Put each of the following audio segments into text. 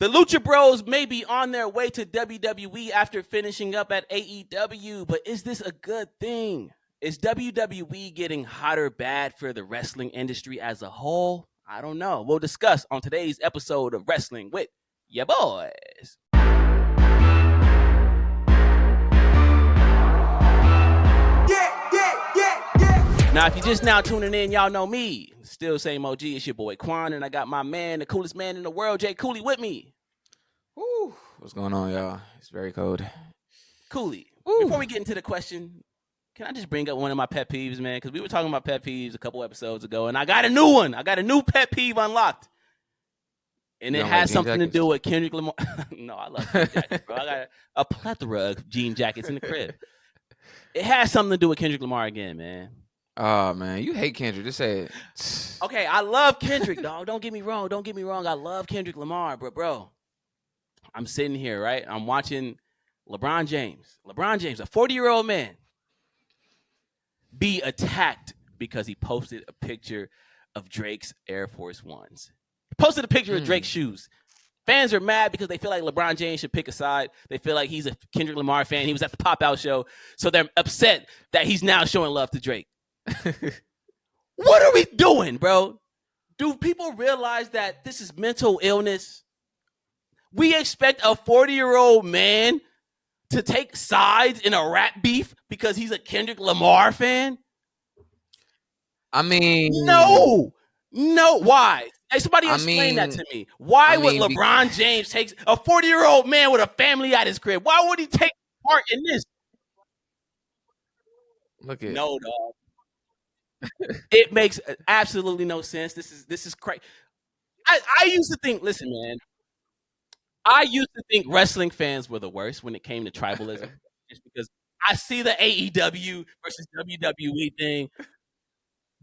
The Lucha Bros may be on their way to WWE after finishing up at AEW, but is this a good thing? Is WWE getting hot or bad for the wrestling industry as a whole? I don't know. We'll discuss on today's episode of Wrestling with Ya Boys. Now, if you're just now tuning in, y'all know me. Still same OG. It's your boy Quan, and I got my man, the coolest man in the world, Jay Cooley, with me. Woo. What's going on, y'all? It's very cold. Cooley, Woo. Before we get into the question, can I just bring up one of my pet peeves, man? Because we were talking about pet peeves a couple episodes ago, and I got a new one. I got a new pet peeve unlocked. And it has something to do with Kendrick Lamar. No, I love jean jackets, bro. I got a plethora of jean jackets in the crib. It has something to do with Kendrick Lamar again, man. Oh, man. You hate Kendrick. Just say it. Okay, I love Kendrick, dog. Don't get me wrong. I love Kendrick Lamar, but, bro, I'm sitting here, right? I'm watching LeBron James, a 40-year-old man, be attacked because he posted a picture of Drake's Air Force Ones. He posted a picture of Drake's shoes. Fans are mad because they feel like LeBron James should pick a side. They feel like he's a Kendrick Lamar fan. He was at the Pop-Out show, so they're upset that he's now showing love to Drake. What are we doing, bro? Do people realize that this is mental illness? We expect a 40-year-old man to take sides in a rap beef because he's a Kendrick Lamar fan? I mean... No. Why? Hey, somebody explain that to me. Why would LeBron James take a 40-year-old man with a family at his crib? Why would he take part in this? Look at No, dog. It makes absolutely no sense. This is crazy. I used to think, listen, man. I used to think wrestling fans were the worst when it came to tribalism, just because I see the AEW versus WWE thing.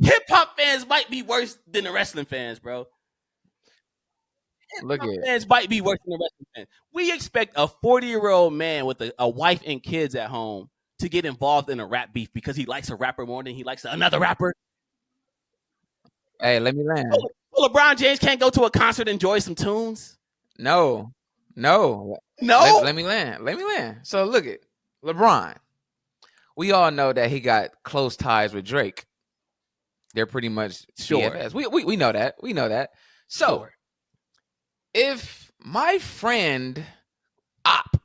Hip hop fans might be worse than the wrestling fans, bro. Look at fans might be worse than the wrestling fans. We expect a 40-year-old man with a wife and kids at home to get involved in a rap beef because he likes a rapper more than he likes another rapper. Hey, let me land. So LeBron James can't go to a concert and enjoy some tunes? No. Let me land. So look at LeBron. We all know that he got close ties with Drake. They're pretty much sure. BFFs. We know that. We know that. So sure. If my friend Op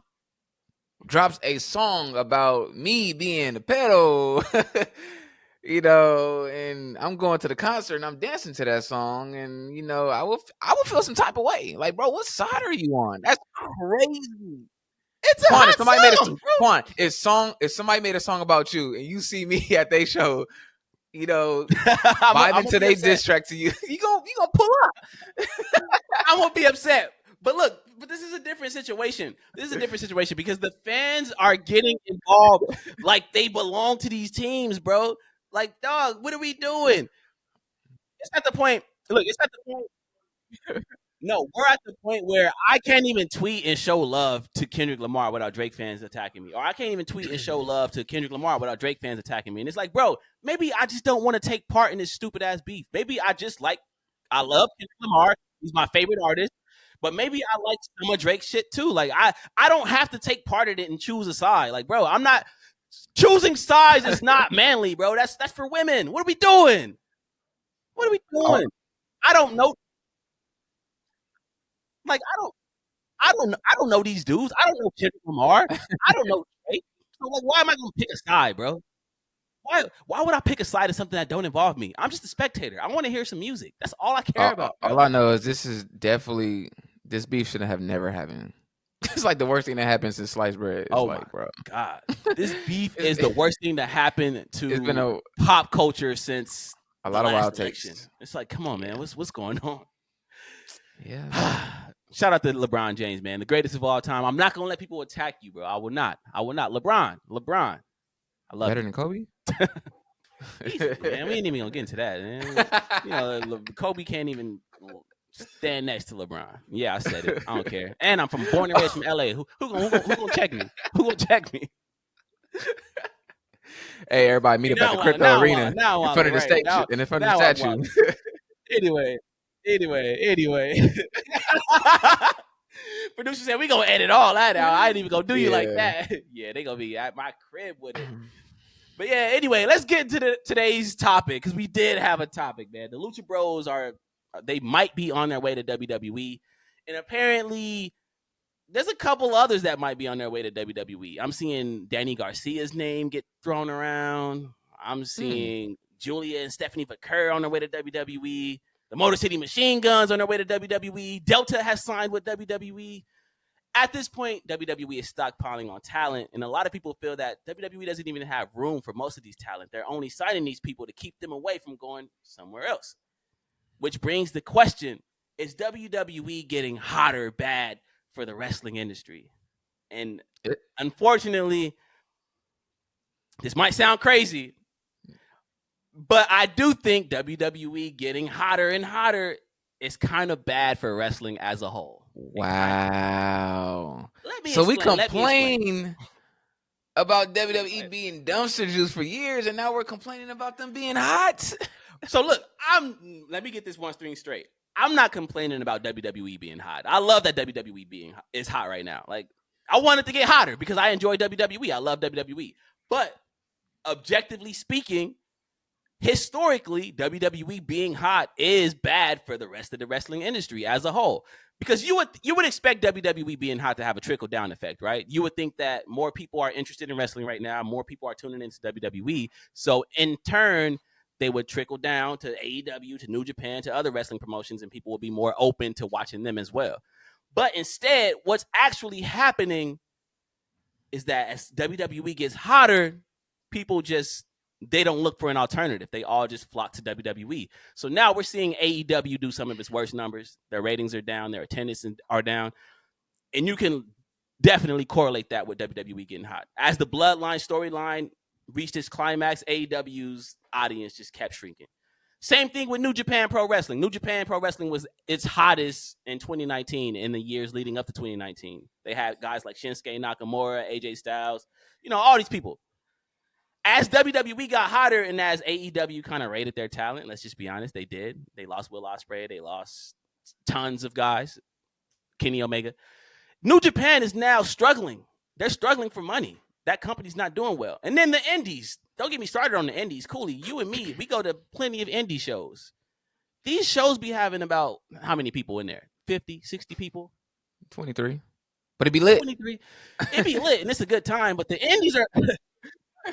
drops a song about me being a pedo, and I'm going to the concert and I'm dancing to that song, and I will feel some type of way. Like, bro, what side are you on? That's crazy. It's a hot song, Quan, if somebody made a song about you and you see me at their show, vibing to their diss track to you, you gonna pull up. I won't be upset. But look, this is a different situation. Because the fans are getting involved like they belong to these teams, bro. Like, dog, what are we doing? It's at the point. Look, it's at the point. No, we're at the point where I can't even tweet and show love to Kendrick Lamar without Drake fans attacking me. Or I can't even tweet and show love to Kendrick Lamar without Drake fans attacking me. And it's like, bro, maybe I just don't want to take part in this stupid ass beef. Maybe I love Kendrick Lamar. He's my favorite artist. But maybe I like some of Drake's shit too. Like, I don't have to take part in it and choose a side. Like, bro, I'm not choosing sides. Is not manly, bro. That's for women. What are we doing? I don't know. Like, I don't know these dudes. I don't know Kendrick Lamar. I don't know Drake. So, like, why am I gonna pick a side, bro? Why would I pick a side of something that don't involve me? I'm just a spectator. I want to hear some music. That's all I care about. Bro. All I know is this beef should have never happened. It's like the worst thing that happened since sliced bread. It's my bro. God. This beef is the worst thing that happened to pop culture since a lot of wild election. takes. It's like, come on, man. What's going on? Yeah. Shout out to LeBron James, man. The greatest of all time. I'm not going to let people attack you, bro. I will not. LeBron. I love Better than Kobe? Jesus, man, we ain't even going to get into that, man. Kobe can't even stand next to LeBron. Yeah, I said it. I don't care. And I'm born and raised from LA. Who gonna check me? Who gonna check me? Hey, everybody, meet up at the crypto arena in front of the statue. In front of the statue. Anyway. Producer said we gonna edit all that out. I ain't even gonna do you like that. Yeah, they gonna be at my crib with it. But yeah, anyway, let's get into today's topic because we did have a topic, man. The Lucha Bros they might be on their way to WWE, and apparently there's a couple others that might be on their way to WWE. I'm seeing Danny Garcia's name get thrown around. I'm seeing Julia and Stephanie Vaquer on their way to WWE. The Motor City Machine Guns on their way to WWE. Delta has signed with WWE. At this point, WWE is stockpiling on talent, and a lot of people feel that WWE doesn't even have room for most of these talent. They're only signing these people to keep them away from going somewhere else. Which brings the question, is WWE getting hot or bad for the wrestling industry? And unfortunately, this might sound crazy, but I do think WWE getting hotter and hotter is kind of bad for wrestling as a whole. Wow. So we complain about WWE being dumpster juice for years, and now we're complaining about them being hot. So look, let me get this one thing straight. I'm not complaining about WWE being hot. I love that WWE is hot right now. Like, I want it to get hotter because I enjoy WWE. I love WWE. But objectively speaking, historically, WWE being hot is bad for the rest of the wrestling industry as a whole. Because you would expect WWE being hot to have a trickle-down effect, right? You would think that more people are interested in wrestling right now, more people are tuning into WWE. So in turn, they would trickle down to AEW, to New Japan, to other wrestling promotions, and people would be more open to watching them as well. But instead, what's actually happening is that as WWE gets hotter, people they don't look for an alternative. They all just flock to WWE. So now we're seeing AEW do some of its worst numbers. Their ratings are down. Their attendance are down. And you can definitely correlate that with WWE getting hot. As the Bloodline storyline reached its climax, AEW's audience just kept shrinking. Same thing with New Japan Pro Wrestling. New Japan Pro Wrestling was its hottest in 2019, in the years leading up to 2019. They had guys like Shinsuke Nakamura, AJ Styles, all these people. As WWE got hotter and as AEW kind of rated their talent, let's just be honest, they did. They lost Will Ospreay. They lost tons of guys. Kenny Omega. New Japan is now struggling. They're struggling for money. That company's not doing well. And then the indies. Don't get me started on the indies. Cooley, you and me, we go to plenty of indie shows. These shows be having about how many people in there? 50, 60 people? 23. But it'd be lit. 23. It'd be lit, and it's a good time. But the indies are...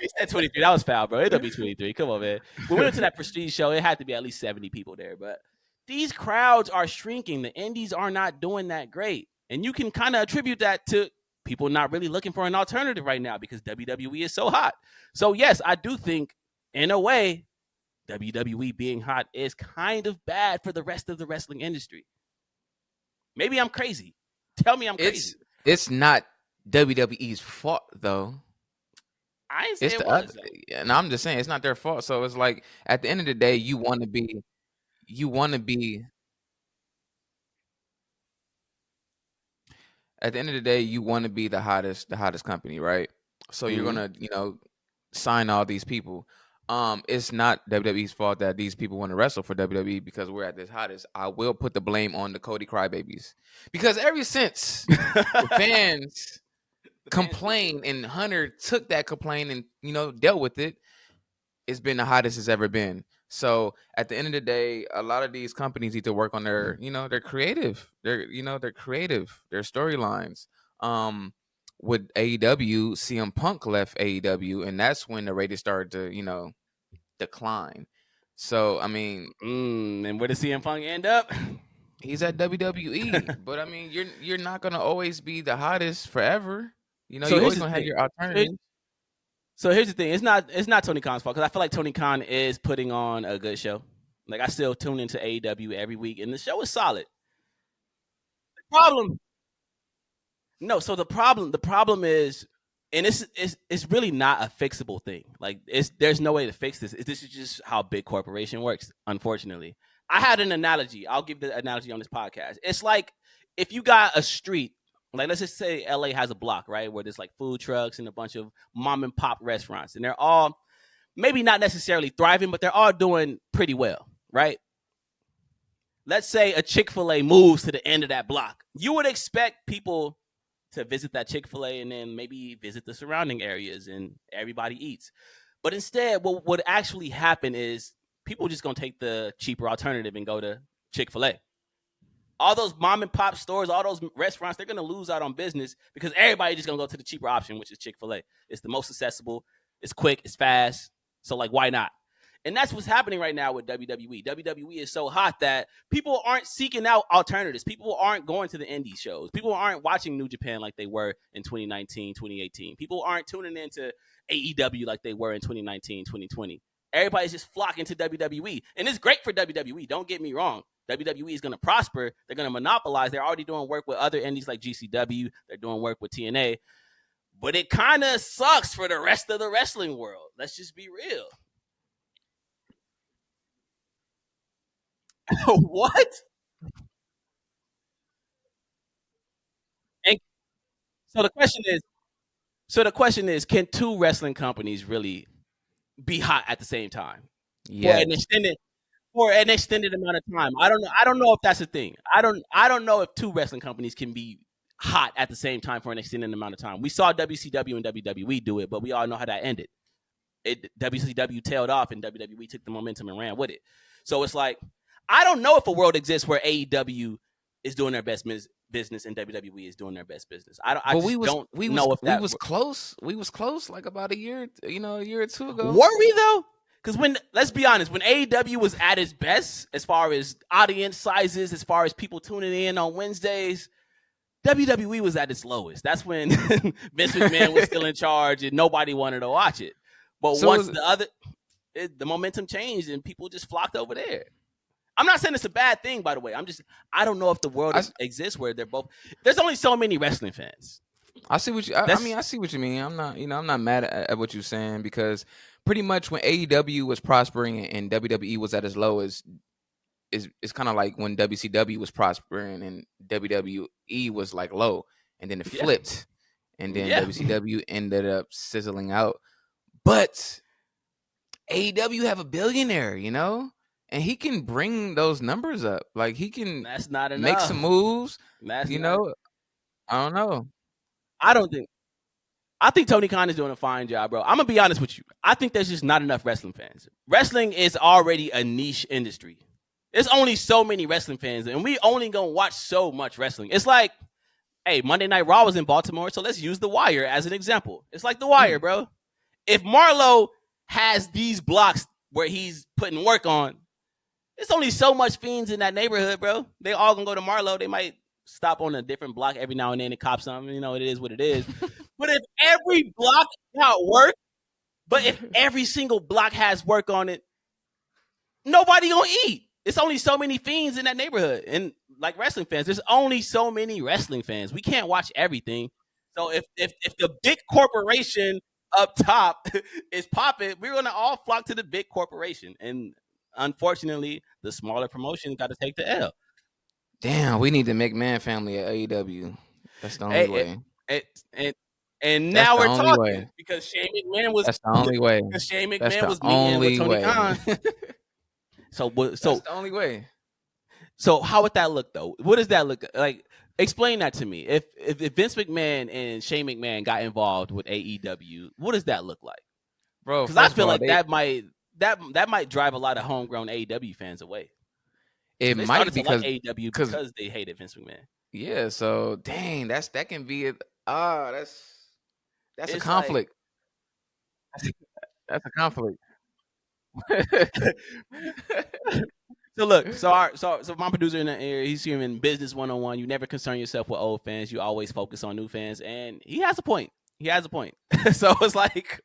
He said 23. That was foul, bro. It'll be 23. Come on, man. When we went to that prestige show, it had to be at least 70 people there. But these crowds are shrinking. The indies are not doing that great. And you can kind of attribute that to people not really looking for an alternative right now because WWE is so hot. So, yes, I do think, in a way, WWE being hot is kind of bad for the rest of the wrestling industry. Maybe I'm crazy. Tell me I'm crazy. It's not WWE's fault, though. I ain't saying it was. And I'm just saying it's not their fault. So it's like at the end of the day, you want to be at the end of the day, you want to be the hottest company, right? So you're gonna, sign all these people. It's not WWE's fault that these people want to wrestle for WWE because we're at this hottest. I will put the blame on the Cody Crybabies because ever since the fans complained and Hunter took that complaint and dealt with it, it's been the hottest it's ever been. So at the end of the day, a lot of these companies need to work on their they're creative, they're creative, their storylines. With AEW, CM Punk left AEW, and that's when the ratings started to decline. So I mean, and where does CM Punk end up? He's at WWE, but I mean, you're not gonna always be the hottest forever. You're always gonna have your alternatives. So here's the thing: it's not Tony Khan's fault because I feel like Tony Khan is putting on a good show. Like I still tune into AEW every week, and the show is solid. The problem is, and it's really not a fixable thing. Like there's no way to fix this. This is just how big corporation works. Unfortunately, I had an analogy. I'll give the analogy on this podcast. It's like if you got a street. Like, let's just say LA has a block, right, where there's like food trucks and a bunch of mom and pop restaurants. And they're all maybe not necessarily thriving, but they're all doing pretty well, right? let's say a Chick-fil-A moves to the end of that block. You would expect people to visit that Chick-fil-A and then maybe visit the surrounding areas and everybody eats. But instead, what would actually happen is people just gonna take the cheaper alternative and go to Chick-fil-A. All those mom and pop stores, all those restaurants, they're gonna lose out on business because everybody just gonna go to the cheaper option, which is Chick-fil-A. It's the most accessible, it's quick, it's fast. So like, why not? And that's what's happening right now with WWE. WWE is so hot that people aren't seeking out alternatives. People aren't going to the indie shows. People aren't watching New Japan like they were in 2019, 2018. People aren't tuning into AEW like they were in 2019, 2020. Everybody's just flocking to WWE. And it's great for WWE. Don't get me wrong. WWE is going to prosper. They're going to monopolize. They're already doing work with other indies like GCW. They're doing work with TNA. But it kind of sucks for the rest of the wrestling world. Let's just be real. What? And so the question is, can two wrestling companies really be hot at the same time for Yes. an extended amount of time? I don't know if that's a thing. I don't know if two wrestling companies can be hot at the same time for an extended amount of time. We saw WCW and WWE do it, but we all know how that ended. WCW tailed off and WWE took the momentum and ran with it. So it's like, I don't know if a world exists where AEW is doing their best business and WWE is doing their best business. I just don't know if that was close. We was close like about a year or two ago. Were we though? Because let's be honest, when AEW was at its best, as far as audience sizes, as far as people tuning in on Wednesdays, WWE was at its lowest. That's when Vince McMahon was still in charge and nobody wanted to watch it. But so once the momentum changed and people just flocked over there. I'm not saying it's a bad thing, by the way. I don't know if the world exists where they're both. There's only so many wrestling fans. I see what you. I see what you mean. I'm not mad at what you're saying because pretty much when AEW was prospering and WWE was at its lowest, it's kind of like when WCW was prospering and WWE was like low, and then it flipped, and then WCW ended up sizzling out. But AEW have a billionaire, and he can bring those numbers up. Like he can That's not enough. Make some moves. I don't know. I think Tony Khan is doing a fine job, bro. I'm gonna be honest with you. I think there's just not enough wrestling fans. Wrestling is already a niche industry. There's only so many wrestling fans, and we only gonna watch so much wrestling. It's like, hey, Monday Night Raw was in Baltimore, so let's use The Wire as an example. It's like The Wire, bro. If Marlo has these blocks where he's putting work on, there's only so much fiends in that neighborhood, bro. They all gonna go to Marlo. They might stop on a different block every now and then and cop something. It is what it is. But if every block got work, but if every single block has work on it, nobody gonna eat. It's only so many fiends in that neighborhood. And like wrestling fans, there's only so many wrestling fans. We can't watch everything. So if the big corporation up top is popping, we're gonna all flock to the big corporation. And unfortunately, the smaller promotion got to take the L. Damn, we need the McMahon family at AEW. That's the only way. And now we're talking because Shane McMahon was. That's the only way. Because Shane McMahon was meeting with Tony Khan. So that's the only way. So how would that look though? What does that look like? Explain that to me. If Vince McMahon and Shane McMahon got involved with AEW, what does that look like, bro? Because I feel like that might drive a lot of homegrown AEW fans away. It might because AEW because they hated Vince McMahon. Yeah. So dang, that can be it. That's a conflict. That's a conflict. So look, so my producer in the air, he's here in Business 101. You never concern yourself with old fans. You always focus on new fans, and he has a point. So it's like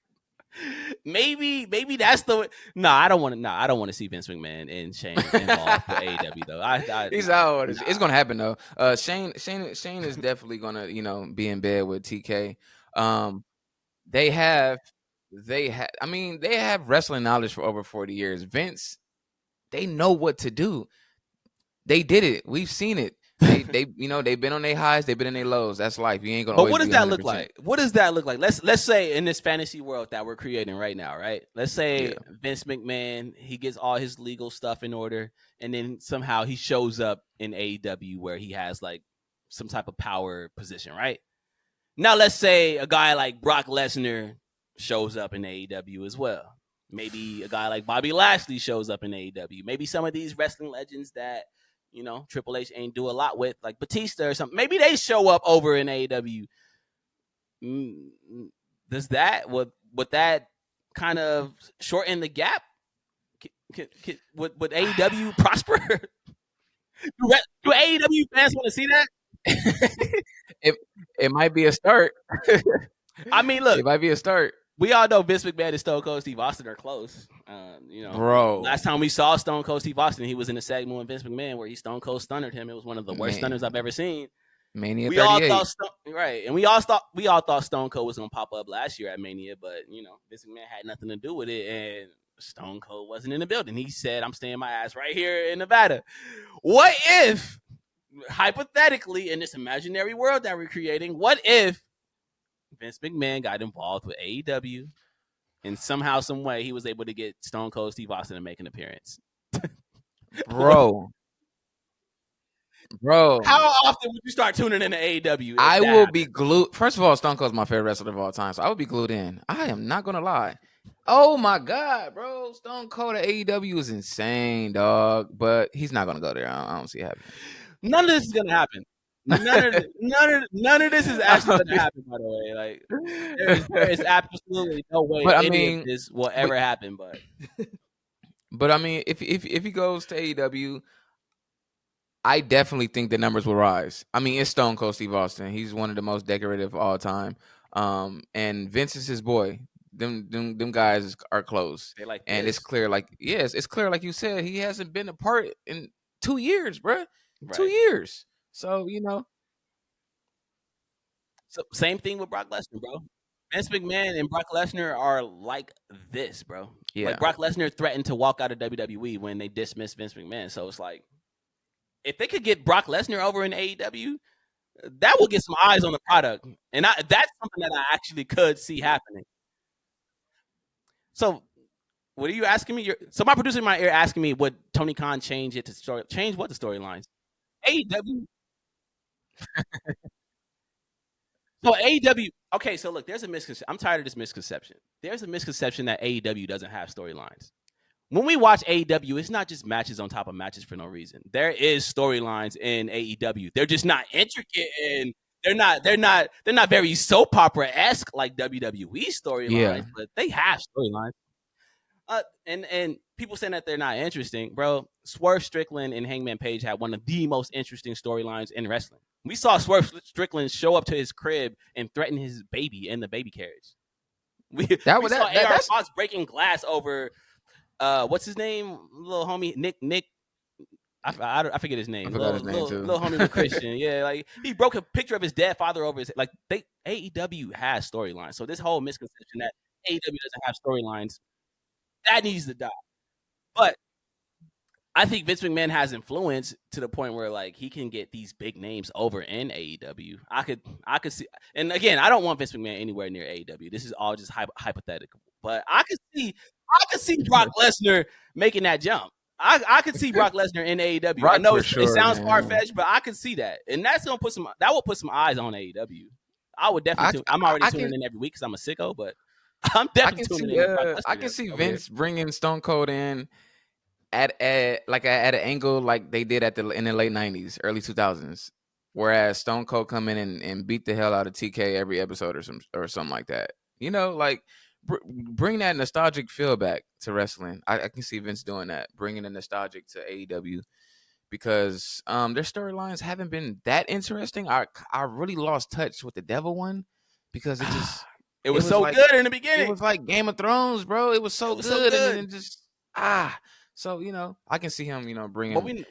maybe that's the. I don't want to see Vince McMahon and Shane involved with AEW though. He's out. It's gonna happen though. Shane is definitely gonna be in bed with TK. They have wrestling knowledge for over 40 years. Vince, they know what to do. They did it. We've seen it. They you know they've been on their highs, they've been in their lows. That's life. You ain't gonna But always what does be that look 100%. like? What does that look like? Let's say in this fantasy world that we're creating right now, right? Let's say Yeah. Vince McMahon, he gets all his legal stuff in order, and then somehow he shows up in AEW where he has like some type of power position, right? Now let's say a guy like Brock Lesnar shows up in AEW as well. Maybe a guy like Bobby Lashley shows up in AEW. Maybe some of these wrestling legends that Triple H ain't do a lot with, like Batista or something. Maybe they show up over in AEW. Does that would that kind of shorten the gap? Would AEW prosper? Do AEW fans want to see that? it might be a start. I mean, look, It might be a start. we all know Vince McMahon and Stone Cold Steve Austin are close. Bro. Last time we saw Stone Cold Steve Austin, he was in a segment with Vince McMahon where he Stone Cold stunnered him. It was one of the worst stunners I've ever seen. Mania we 38. all thought right, and we all thought Stone Cold was gonna pop up last year at Mania, but Vince McMahon had nothing to do with it, and Stone Cold wasn't in the building. He said, "I'm staying my ass right here in Nevada." What if, hypothetically, in this imaginary world that we're creating, what if Vince McMahon got involved with AEW, and somehow, some way, he was able to get Stone Cold Steve Austin to make an appearance? Bro. How often would you start tuning into AEW? I will be glued. First of all, Stone Cold's my favorite wrestler of all time, so I would be glued in. I am not gonna lie. Oh my god, bro! Stone Cold at AEW is insane, dog. But he's not gonna go there. I don't see it happening. None of this is gonna happen. None of this is actually gonna happen. By the way, like there is absolutely no way any of this will ever happen. But I mean, if he goes to AEW, I definitely think the numbers will rise. I mean, it's Stone Cold Steve Austin. He's one of the most decorative of all time. And Vince is his boy. Them guys are close. They like and this. It's clear, like it's clear, like you said, he hasn't been apart in 2 years, bro. Right. 2 years. So So same thing with Brock Lesnar, bro. Vince McMahon and Brock Lesnar are like this, bro. Yeah. Like Brock Lesnar threatened to walk out of WWE when they dismissed Vince McMahon. So it's like, if they could get Brock Lesnar over in AEW, that will get some eyes on the product. And that's something that I actually could see happening. So what are you asking me? So my producer in my ear asking me, would Tony Khan change it to change what the storylines? AEW. So AEW. Okay, so look, there's a misconception. I'm tired of this misconception. There's a misconception that AEW doesn't have storylines. When we watch AEW, it's not just matches on top of matches for no reason. There is storylines in AEW. They're just not intricate, and they're not very soap opera-esque like WWE storylines, but they have storylines. And people saying that they're not interesting, bro. Swerve Strickland and Hangman Page had one of the most interesting storylines in wrestling. We saw Swerve Strickland show up to his crib and threaten his baby in the baby carriage. We saw AR Fox breaking glass over what's his name? Little homie Nick. I forget his name. I forgot his name too. Little homie with Christian. Yeah, like he broke a picture of his dead father over his like. AEW has storylines, so this whole misconception that AEW doesn't have storylines, that needs to die. But I think Vince McMahon has influence to the point where like he can get these big names over in AEW. I could see, and again, I don't want Vince McMahon anywhere near AEW. This is all just hypothetical. But I could see Brock Lesnar making that jump. I could see Brock Lesnar in AEW. I know it sounds far fetched, but I could see that, and that will put some eyes on AEW. I would definitely. I'm already tuning in every week because I'm a sicko, but I'm definitely tuning in. I can see Vince bringing Stone Cold in at an angle like they did in the late 90s, early 2000s, whereas Stone Cold come in and beat the hell out of TK every episode or something like that. Like bring that nostalgic feel back to wrestling. I can see Vince doing that, bringing the nostalgic to AEW, because their storylines haven't been that interesting. I really lost touch with the Devil one because it just it was so good in the beginning. It was like Game of Thrones, bro. It was so good. And then just so I can see him bringing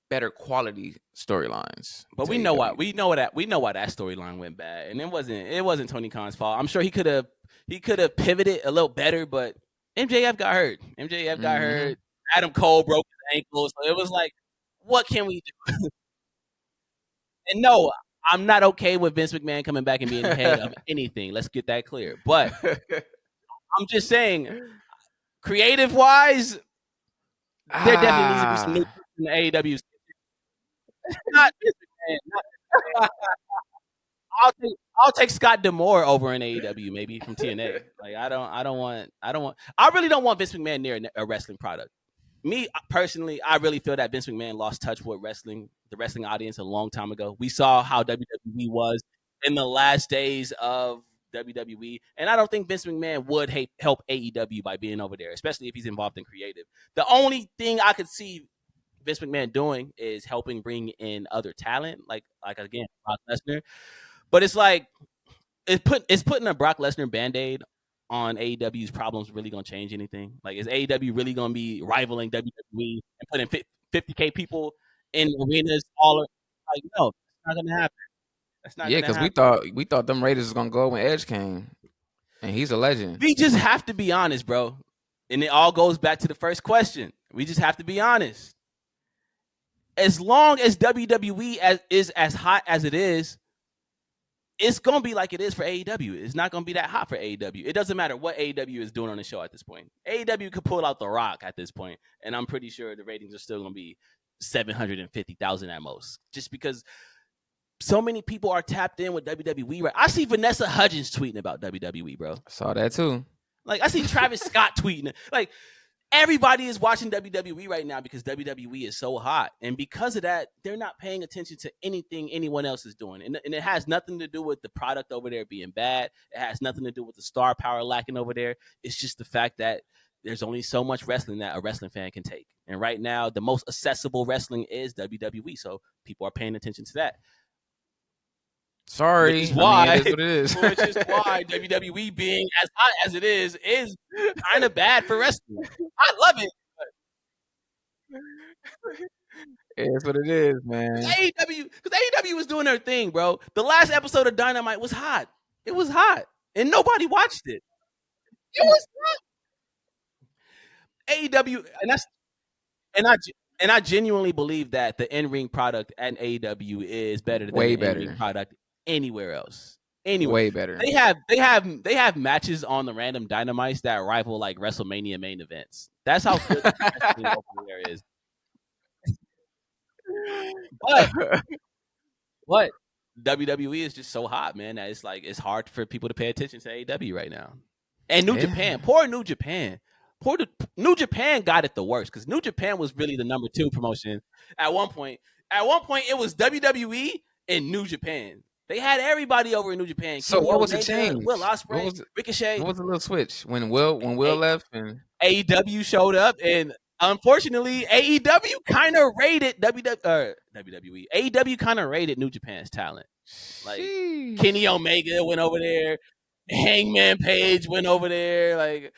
better quality storylines. But we know why that storyline went bad, and it wasn't Tony Khan's fault. I'm sure he could have pivoted a little better, but MJF got hurt. Got hurt. Adam Cole broke his ankle, so it was like, what can we do? And no, I'm not okay with Vince McMahon coming back and being the head of anything. Let's get that clear. But I'm just saying, creative wise, there definitely needs to be some new in the AEW. Not Vince McMahon. Not, I'll take Scott D'Amore over in AEW, maybe from TNA. Like I really don't want Vince McMahon near a wrestling product. Me personally, I really feel that Vince McMahon lost touch with the wrestling audience a long time ago. We saw how WWE was in the last days of WWE, and I don't think Vince McMahon would help AEW by being over there, especially if he's involved in creative. The only thing I could see Vince McMahon doing is helping bring in other talent, like again, Brock Lesnar. But it's like it's putting a Brock Lesnar band-aid on AEW's problems really gonna change anything? Like, is AEW really gonna be rivaling WWE and putting 50K people in arenas all like no, it's not gonna happen. That's not Yeah, gonna because happen. we thought them Raiders was gonna go when Edge came, and he's a legend. We just have to be honest, bro. And it all goes back to the first question. We just have to be honest. As long as WWE is as hot as it is, it's gonna be like it is for AEW. It's not gonna be that hot for AEW. It doesn't matter what AEW is doing on the show at this point. AEW could pull out The Rock at this point, and I'm pretty sure the ratings are still gonna be 750,000 at most, just because so many people are tapped in with WWE. Right? I see Vanessa Hudgens tweeting about WWE, bro. I saw that too. Like I see Travis Scott tweeting. Like everybody is watching WWE right now because WWE is so hot. And because of that, they're not paying attention to anything anyone else is doing. And it has nothing to do with the product over there being bad. It has nothing to do with the star power lacking over there. It's just the fact that there's only so much wrestling that a wrestling fan can take. And right now, the most accessible wrestling is WWE. So people are paying attention to that. Sorry, which is why it is what it is. WWE being as hot as it is kind of bad for wrestling. I love it. It's what it is, man. Because AEW was doing their thing, bro. The last episode of Dynamite was hot. It was hot, and nobody watched it. It was hot. AEW, and I genuinely believe that the in-ring product at AEW is better than the in-ring product anywhere else. Anywhere. Way better. They have matches on the random Dynamites that rival like WrestleMania main events. That's how good the over there is. But WWE is just so hot, man, that it's hard for people to pay attention to AEW right now. And New Japan, poor New Japan. New Japan got it the worst because New Japan was really the number 2 promotion at one point. At one point, it was WWE and New Japan. They had everybody over in New Japan. So what was the change? Will Ospreay, Ricochet. What was the little switch when Will left and AEW showed up, and unfortunately, AEW kind of raided WWE. AEW kind of raided New Japan's talent. Like Kenny Omega went over there, Hangman Page went over there, like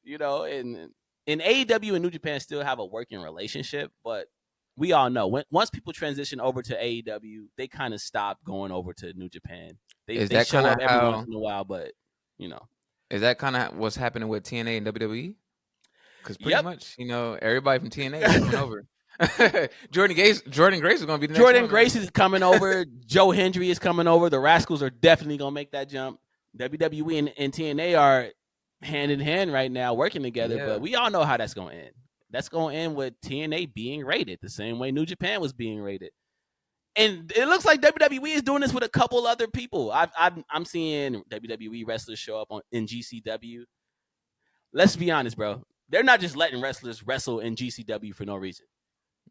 and AEW and New Japan still have a working relationship, but we all know once people transition over to AEW, they kind of stop going over to New Japan. They show up every once in a while, but is that kind of what's happening with TNA and WWE? Because pretty much, everybody from TNA is coming over. Jordan Grace is going to be the next Jordan Grace is coming over. Joe Hendry is coming over. The Rascals are definitely going to make that jump. WWE and TNA are hand in hand right now working together, but we all know how that's going to end. That's going to end with TNA being rated the same way New Japan was being rated. And it looks like WWE is doing this with a couple other people. I'm seeing WWE wrestlers show up in GCW. Let's be honest, bro. They're not just letting wrestlers wrestle in GCW for no reason.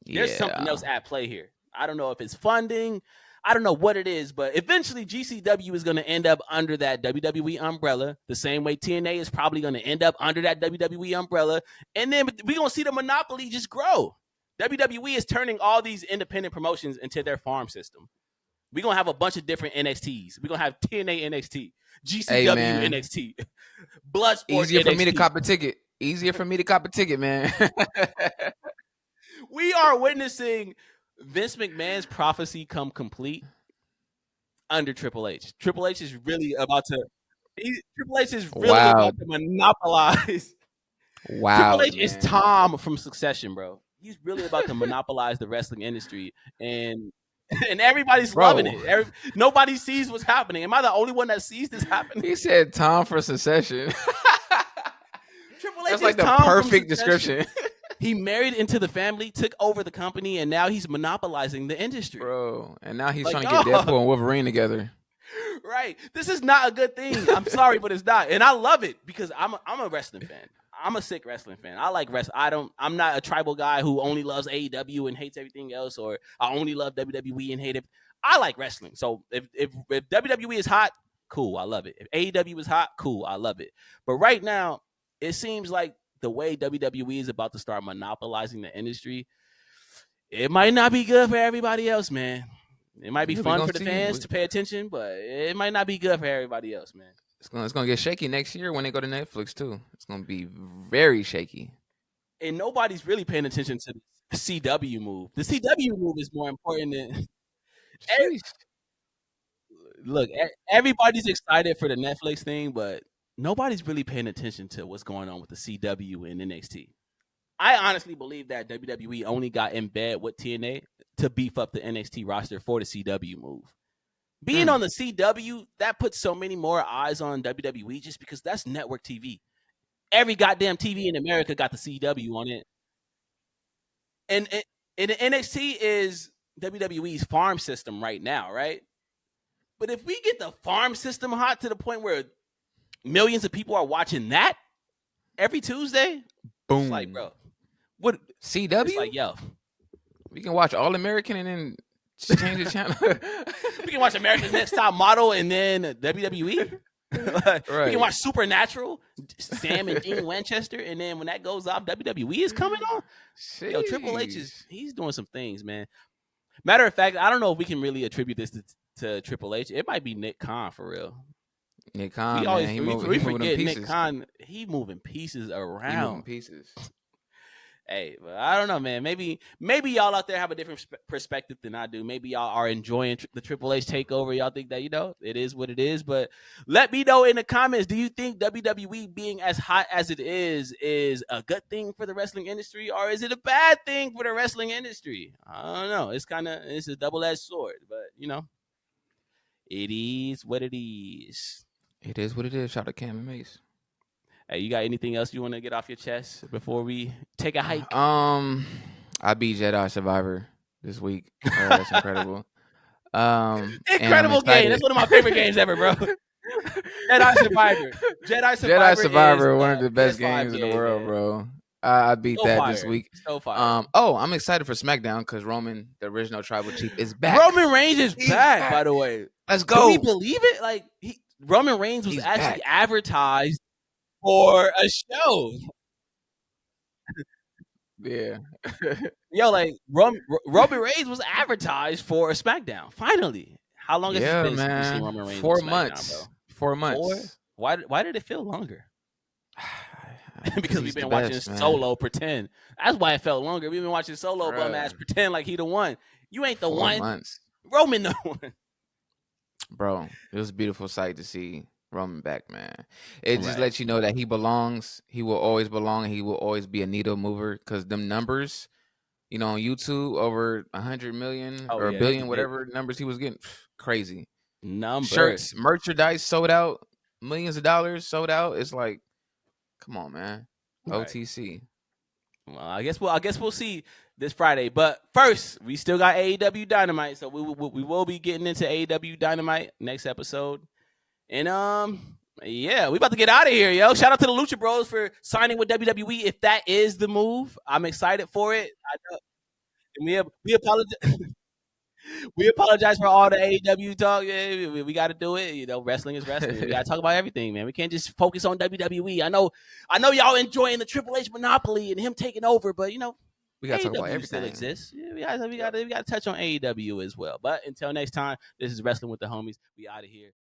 There's something else at play here. I don't know if it's funding. I don't know what it is, but eventually GCW is going to end up under that WWE umbrella, the same way TNA is probably going to end up under that WWE umbrella. And then we're going to see the monopoly just grow. WWE is turning all these independent promotions into their farm system. We're going to have a bunch of different NXTs. We're going to have TNA NXT, GCW NXT, Bloodsport Easier NXT. for me to cop a ticket. Easier for me to cop a ticket, man. We are witnessing Vince McMahon's prophecy come complete under Triple H. Triple H is really about to monopolize. Wow. Triple H is Tom from Succession, bro. He's really about to monopolize the wrestling industry. And and everybody's Bro. loving it. Nobody sees what's happening. Am I the only one that sees this happening? He said time for succession. Triple H That's like is the Tom from perfect Succession. description. He married into the family, took over the company, and now he's monopolizing the industry. Bro, and now he's Like, trying to get Deadpool and Wolverine together. Right. This is not a good thing. I'm sorry, but it's not. And I love it because I'm a wrestling fan. I'm a sick wrestling fan. I like wrestling. I'm not a tribal guy who only loves AEW and hates everything else, or I only love WWE and hate it. I like wrestling. So if WWE is hot, cool, I love it. If AEW is hot, cool, I love it. But right now, it seems like the way WWE is about to start monopolizing the industry, it might not be good for everybody else, man. It might be fun for the fans to pay attention, but it might not be good for everybody else, man. It's gonna get shaky next year when they go to Netflix too. It's gonna be very shaky. And nobody's really paying attention to the CW move. The CW move is more important than. Look, everybody's excited for the Netflix thing, but nobody's really paying attention to what's going on with the CW and NXT. I honestly believe that WWE only got in bed with TNA to beef up the NXT roster for the CW move. Being on the CW, that puts so many more eyes on WWE just because that's network TV. Every goddamn TV in America got the CW on it. And NXT is WWE's farm system right now, right? But if we get the farm system hot to the point where millions of people are watching that every Tuesday, boom. It's like, bro, what CW? It's like, yo, we can watch All American and then change the channel. We can watch America's Next Top Model and then WWE. Right. We can watch Supernatural, Sam and Dean Winchester, and then when that goes off, WWE is coming on. Yo, Triple H he's doing some things, man. Matter of fact, I don't know if we can really attribute this to Triple H. It might be Nick Khan for real. Nick Khan, we forget Nick Khan. He moving pieces around. He moving pieces. Hey, but I don't know, man. Maybe y'all out there have a different perspective than I do. Maybe y'all are enjoying the Triple H takeover. Y'all think that, it is what it is. But let me know in the comments, do you think WWE being as hot as it is a good thing for the wrestling industry, or is it a bad thing for the wrestling industry? I don't know. It's a double-edged sword, but, it is what it is. It is what it is. Shout out to Cam and Mace. Hey, you got anything else you want to get off your chest before we take a hike? I beat Jedi Survivor this week. That's incredible. Incredible game. That's one of my favorite games ever, bro. Jedi Survivor, one of the best games in the world, bro. I beat that this week. So fire. I'm excited for SmackDown because Roman, the original tribal chief, is back. Roman Reigns is back, by the way. Let's go. Can we believe it? Like Roman Reigns was actually advertised for a show. Yeah. Yo, like Roman Reigns was advertised for a SmackDown. Finally. How long has it been since you've seen Roman Reigns? 4 months. 4 months. Why did it feel longer? Because we've been watching Solo pretend. That's why it felt longer. We've been watching Solo bum ass pretend like he the one. You ain't the 4 one. Months. Roman the one. Bro, it was a beautiful sight to see Roman back, man. It just lets you know that he belongs. He will always belong. And he will always be a needle mover because them numbers, on YouTube, over 100 million or a billion, whatever numbers he was getting, crazy. Numbers. Shirts, merchandise sold out, millions of dollars sold out. It's like, come on, man. OTC. Well, I guess we'll see this Friday. But first, we still got AEW Dynamite, so we will be getting into AEW Dynamite next episode. And we about to get out of here, yo. Shout out to the Lucha Bros for signing with WWE. If that is the move, I'm excited for it. I know. And we apologize. We apologize for all the AEW talk. Yeah, we got to do it. Wrestling is wrestling. We got to talk about everything, man. We can't just focus on WWE. I know y'all enjoying the Triple H monopoly and him taking over, but we got to talk about everything. Still exists. Yeah, we got to touch on AEW as well. But until next time, this is Wrestling with the Homies. We out of here.